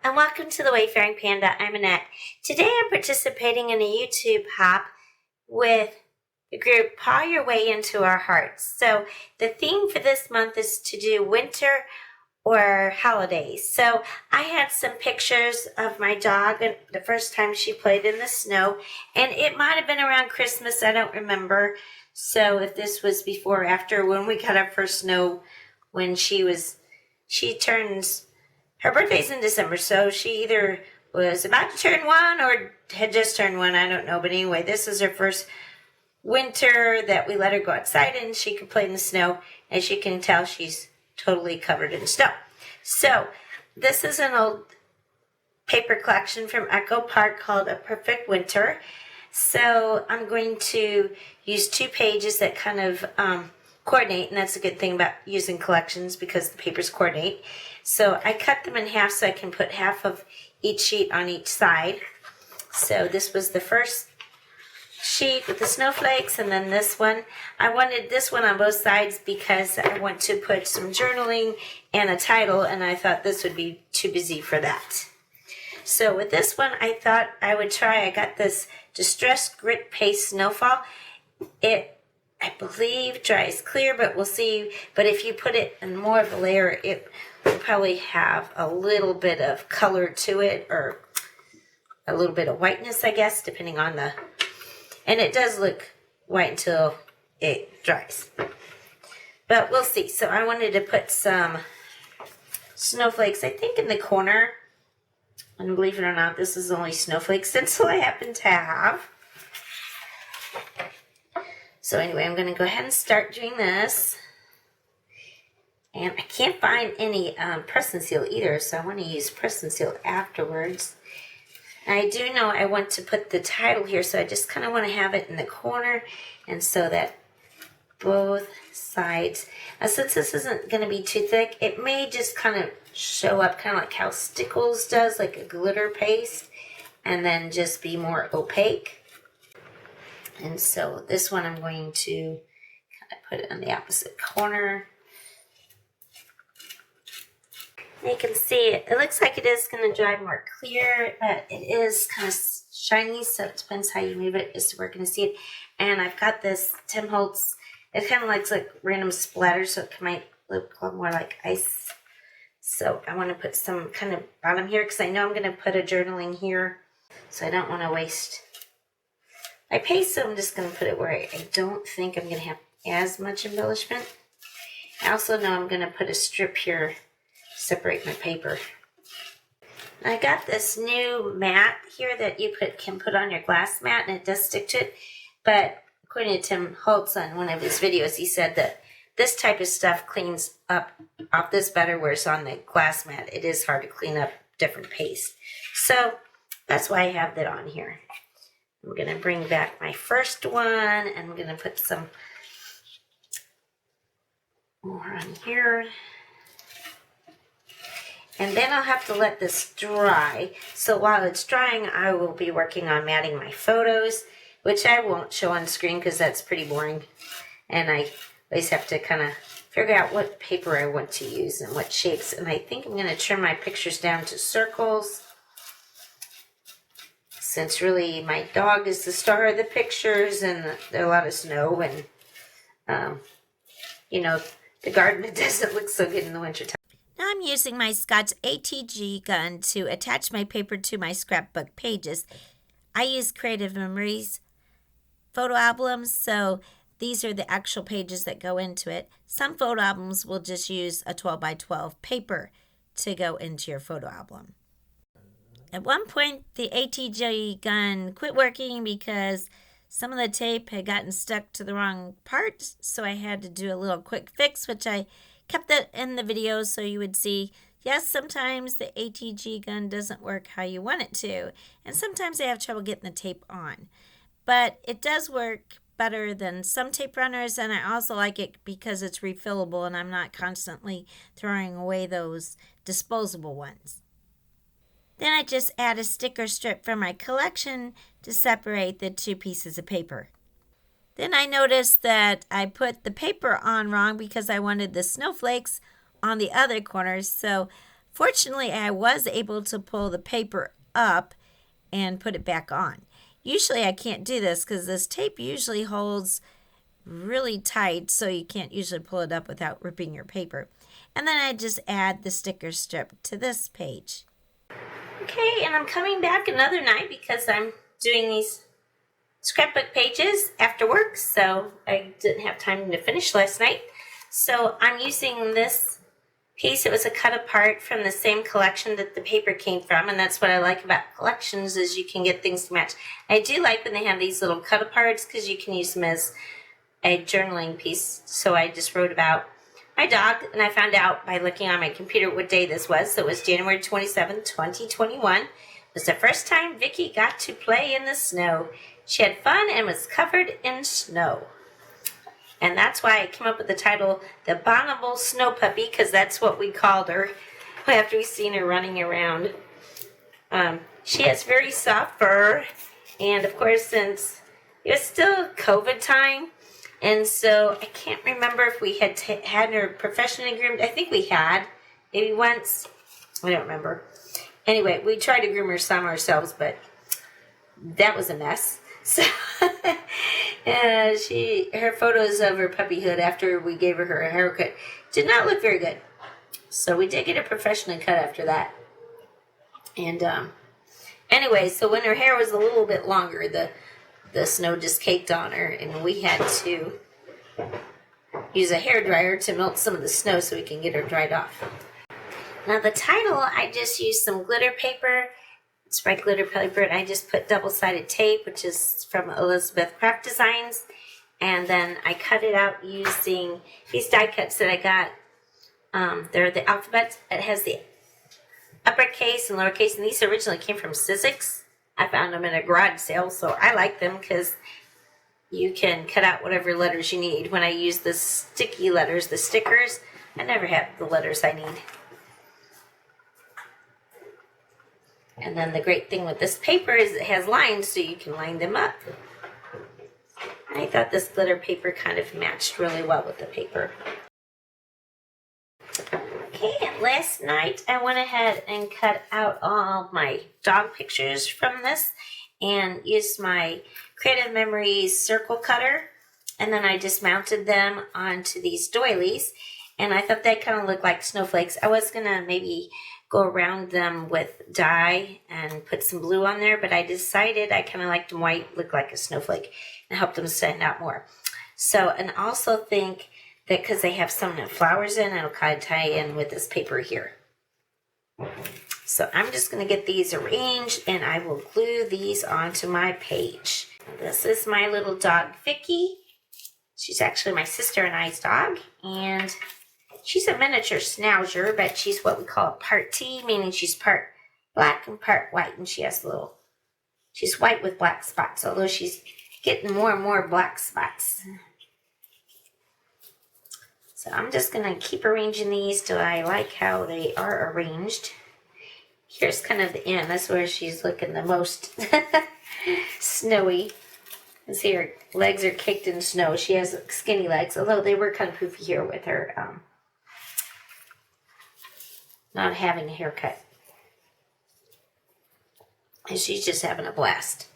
and welcome to the Wayfaring Panda. I'm Annette. Today I'm participating in a YouTube hop with the group Paw Your Way Into Our Hearts. So the theme for this month is to do winter or holidays. So I had some pictures of my dog and the first time she played in the snow, and it might have been around Christmas, I don't remember. So if this was before or after when we got our first snow, when her birthday's in December, so she either was about to turn one or had just turned one, I don't know. But anyway, this is her first winter that we let her go outside and she could play in the snow. As you can tell, she's totally covered in snow. So this is an old paper collection from Echo Park called A Perfect Winter. So I'm going to use 2 pages that kind of coordinate, and that's a good thing about using collections because the papers coordinate. So I cut them in half so I can put half of each sheet on each side. So this was the first sheet with the snowflakes, and then this one. I wanted this one on both sides because I want to put some journaling and a title, and I thought this would be too busy for that. So with this one, I thought I would try. I got this Distress Grit Paste Snowfall. It, I believe, dries clear, but we'll see. But if you put it in more of a layer, it will probably have a little bit of color to it, or a little bit of whiteness, I guess, depending on the... And it does look white until it dries. But we'll see. So I wanted to put some snowflakes, I think, in the corner. And believe it or not, this is the only snowflake stencil I happen to have. So anyway, I'm going to go ahead and start doing this. And I can't find any press and seal either, so I want to use press and seal afterwards. And I do know I want to put the title here, so I just kind of want to have it in the corner, and so that both sides. Since this isn't going to be too thick, it may just kind of show up kind of like how Stickles does, like a glitter paste, and then just be more opaque. And so this one I'm going to kind of put it in the opposite corner. And you can see it looks like it is going to dry more clear, but it is kind of shiny, so it depends how you move it as to where we're going to see it. And I've got this Tim Holtz. It kind of looks like random splatters, so it might look a little more like ice. So I want to put some kind of bottom here because I know I'm going to put a journaling here, so I don't want to waste my paste. So I'm just going to put it where I don't think I'm going to have as much embellishment. I also know I'm going to put a strip here, separate my paper. I got this new mat here that you can put on your glass mat, and it does stick to it. But according to Tim Holtz on one of his videos, he said that this type of stuff cleans up off this better, whereas on the glass mat, it is hard to clean up different paste. So that's why I have that on here. I'm going to bring back my first one, and I'm going to put some more on here. And then I'll have to let this dry. So while it's drying, I will be working on matting my photos, which I won't show on screen because that's pretty boring. And I always have to kind of figure out what paper I want to use and what shapes. And I think I'm going to trim my pictures down to circles, since really my dog is the star of the pictures, and there's a lot of snow, and you know, the garden, it doesn't look so good in the wintertime. Now I'm using my Scotch ATG gun to attach my paper to my scrapbook pages. I use Creative Memories photo albums, so these are the actual pages that go into it. Some photo albums will just use a 12 by 12 paper to go into your photo album. At one point, the ATG gun quit working because some of the tape had gotten stuck to the wrong part, so I had to do a little quick fix, which I kept that in the video so you would see, yes, sometimes the ATG gun doesn't work how you want it to, and sometimes I have trouble getting the tape on. But it does work better than some tape runners, and I also like it because it's refillable and I'm not constantly throwing away those disposable ones. Then I just add a sticker strip from my collection to separate the 2 pieces of paper. Then I noticed that I put the paper on wrong because I wanted the snowflakes on the other corners. So Fortunately, I was able to pull the paper up and put it back on. Usually I can't do this because this tape usually holds really tight, so you can't usually pull it up without ripping your paper. And then I just add the sticker strip to this page. Okay, and I'm coming back another night because I'm doing these scrapbook pages after work, so I didn't have time to finish last night. So I'm using this piece. It was a cut apart from the same collection that the paper came from, and that's what I like about collections is you can get things to match. I do like when they have these little cut aparts because you can use them as a journaling piece. So I just wrote about my dog, and I found out by looking on my computer what day this was. So it was January 27, 2021. It was the first time Vicky got to play in the snow. She had fun and was covered in snow. And that's why I came up with the title, The Abominable Snow Puppy, because that's what we called her after we seen her running around. She has very soft fur, and of course, since it was still COVID time, and so I can't remember if we had had her professionally groomed. I think we had, maybe once. I don't remember. Anyway, we tried to groom her some ourselves, but that was a mess. So her photos of her puppyhood after we gave her a haircut did not look very good. So we did get her professionally cut after that. And anyway, so when her hair was a little bit longer, the snow just caked on her, and we had to use a hairdryer to melt some of the snow so we can get her dried off. Now the title, I just used some glitter paper. It's red glitter paper, and I just put double-sided tape, which is from Elizabeth Craft Designs, and then I cut it out using these die cuts that I got. They're the alphabet. It has the uppercase and lowercase, and these originally came from Sizzix. I found them in a garage sale, so I like them because you can cut out whatever letters you need. When I use the sticky letters, the stickers, I never have the letters I need. And then the great thing with this paper is it has lines so you can line them up. I thought this glitter paper kind of matched really well with the paper. Okay, and last night I went ahead and cut out all my dog pictures from this and used my Creative Memories circle cutter. And then I just mounted them onto these doilies. And I thought they kind of looked like snowflakes. I was going to maybe go around them with dye and put some blue on there, but I decided I kind of liked them white, look like a snowflake, and help them stand out more. So, and also think that because they have some flowers in, it'll kind of tie in with this paper here. So I'm just going to get these arranged, and I will glue these onto my page. This is my little dog, Vicky. She's actually my sister and I's dog, and she's a miniature schnauzer, but she's what we call a part T, meaning she's part black and part white, and she has she's white with black spots, although she's getting more and more black spots. So I'm just going to keep arranging these till I like how they are arranged. Here's kind of the end. That's where she's looking the most snowy. You see her legs are caked in snow. She has skinny legs, although they were kind of poofy here with her not having a haircut. And she's just having a blast.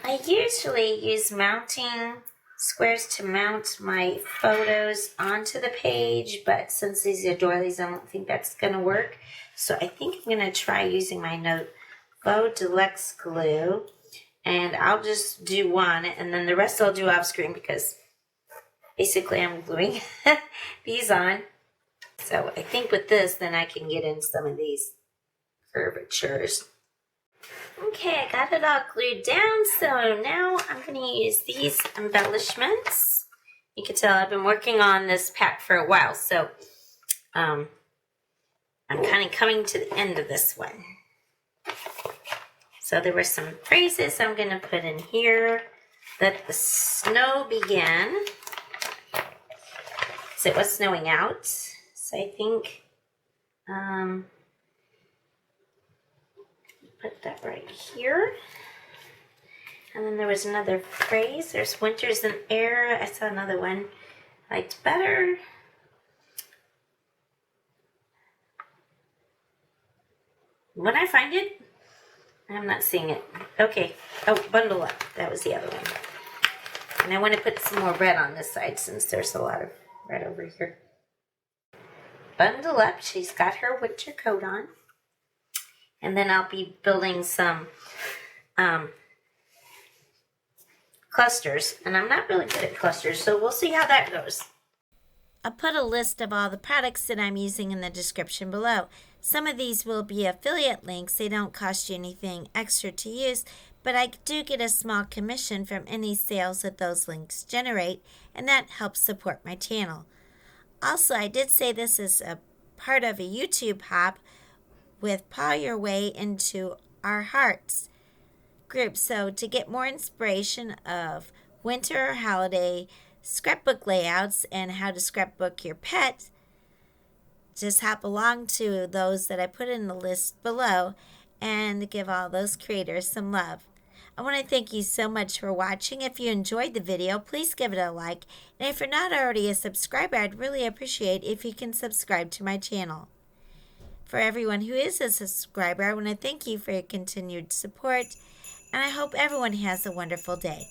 I usually use mounting squares to mount my photos onto the page, but since these are doilies, I don't think that's going to work. So I think I'm going to try using my Nuvo Deluxe glue, and I'll just do one, and then the rest I'll do off screen because basically I'm gluing these on. So I think with this, then I can get in some of these curvatures. Okay, I got it all glued down, so now I'm going to use these embellishments. You can tell I've been working on this pack for a while, so I'm kind of coming to the end of this one. So there were some phrases I'm going to put in here. Let the snow begin. So it was snowing out. So I think put that right here. And then there was another phrase. There's winter's in air. I saw another one. Liked better. When I find it, I'm not seeing it. Okay. Oh, bundle up. That was the other one. And I want to put some more red on this side since there's a lot of red over here. Bundle up. She's got her winter coat on. And then I'll be building some clusters. And I'm not really good at clusters, so we'll see how that goes. I'll put a list of all the products that I'm using in the description below. Some of these will be affiliate links. They don't cost you anything extra to use, but I do get a small commission from any sales that those links generate, and that helps support my channel. Also, I did say this is a part of a YouTube hop with Paw Your Way into Our Hearts group. So to get more inspiration of winter or holiday scrapbook layouts and how to scrapbook your pet, just hop along to those that I put in the list below and give all those creators some love. I want to thank you so much for watching. If you enjoyed the video, please give it a like. And if you're not already a subscriber, I'd really appreciate if you can subscribe to my channel. For everyone who is a subscriber, I want to thank you for your continued support. And I hope everyone has a wonderful day.